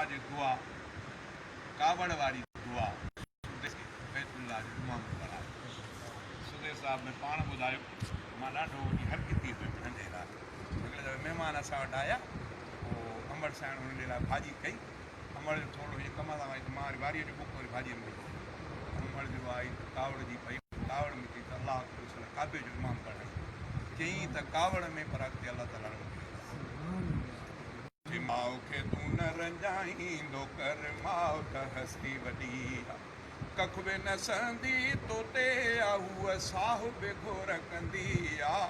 जी दुआ कावड़ वारी दुआ बैतुल्लाह जी दुआ में पढ़ाए सुबह साहब में पाण ॿुधायो मां ॾाढो हरकती हुयुमि नंढे लाइ हिकिड़े दफ़े महिमान असां वटि आया पोइ अमड़ साइण हुन लाइ भाॼी कई अमड़ जो थोरो हीअं कम सां वई मां वरी वारीअ जो बुक वरी भाॼीअ में अमड़ जो आई कावड़ जी पई कावड़ में चई त अलाह काबे जो इमाम पढ़ाई चई त कावड़ में पर अॻिते अलाह ताला माउ खे तूं न रंजाईंदो कर माउ त हस्ती वॾी कख बि न सहंदी तो ते हूअ साहु बि घोर कंदी आहे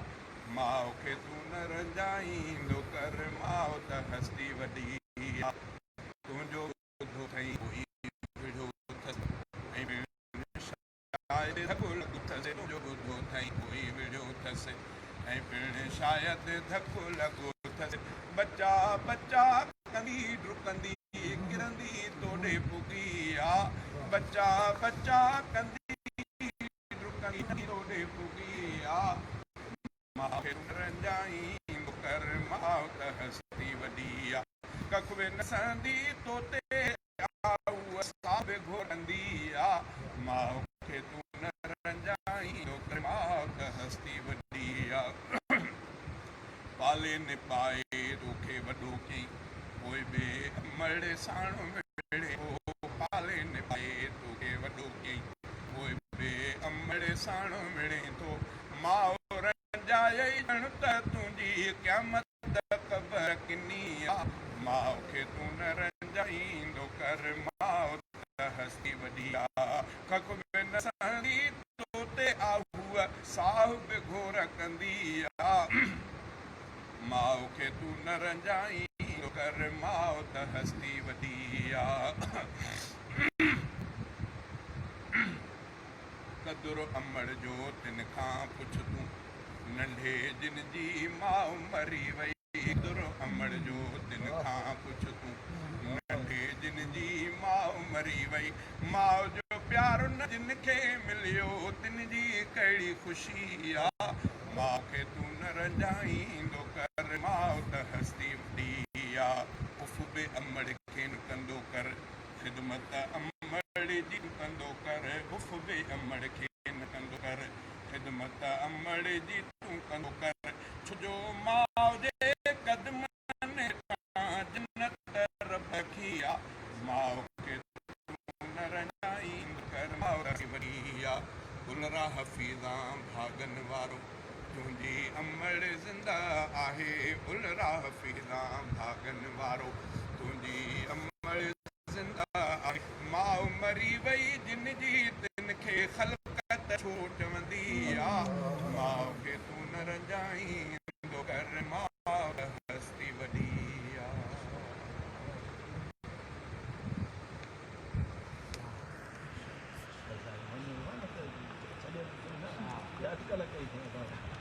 माउ खे तूं न रंजाईंदो कर माउ त हस्ती वॾी तुंहिंजो ॿुधो अथई तुंहिंजो ॿुधो अथई कोई विड़ियो अथसि ऐं पिण शायदि धकु लॻो अथसि बचा बचा कंदी डुकंदी किरंदी तोॾे पुगी आहे बचा बचा कंदी डुकंदी तोॾे पुगी आहे माउ खे रंजाईंदो कर माउ त हस्ती वॾी आहे कख बि न सहंदी तो ते बि घोरंदी आहे माउ खे तूं न रंजाईंदो कर माउ त हस्ती वॾी आहे पाले न पाए तोखे वॾो कई पोइ बि अमड़ साण मिड़े पाले न पाए तोखे वॾो कई पोइ बि अमड़ साण मिड़े थो माउ रंजाए ॼण त तुंहिंजी क़यामत क़बर किनी आहे माउ खे तूं न रंजाईंदो कर माउ त हस्ती वॾी आहे कख बि न सहंदी तो ते हूअ साहु बि घोर कंदी आहे माउ खे तूं न रंजाईंदो कर माउ त हस्ती वॾी आहे कदुरु अमड़ जो तिन खां पुछ तूं नंढे जिन जी माउ मरी वई कदुरु अमड़ जो तिन खां पुछ तूं नंढे जिन जी माउ मरी वई माउ जो प्यार न जिन खे मिलियो तिन जी कहिड़ी ख़ुशी आहे माउ खे तूं न रंजाईंदो कर माउ त हस्ती वॾी आहे उफ़ बि अमड़ खे न कंदो कर ख़िदमत अमड़ जी कंदो कर उफ़ बि अमड़ खे न कंदो कर ख़िदमत अमड़ जी तूं कंदो कर छो माउ जे क़दमनि तां जन्नत रखी आहे माउ खे तूं न रंजाईंदो कर माउ वॾी आहे गुलरा हफ़ीज़ा भागनि वारो तुंहिंजी अमड़ ज़िंदा आहे गुलरा हफ़ीज़ा भागनि वारो तुंहिंजी अमड़ ज़िंदा आहे माउ मरी वई जिन जी तिन खे ख़लक़त छो चवंदी आहे माउ खे तूं न रंजाईंदो कर माउ त हस्ती वॾी आहे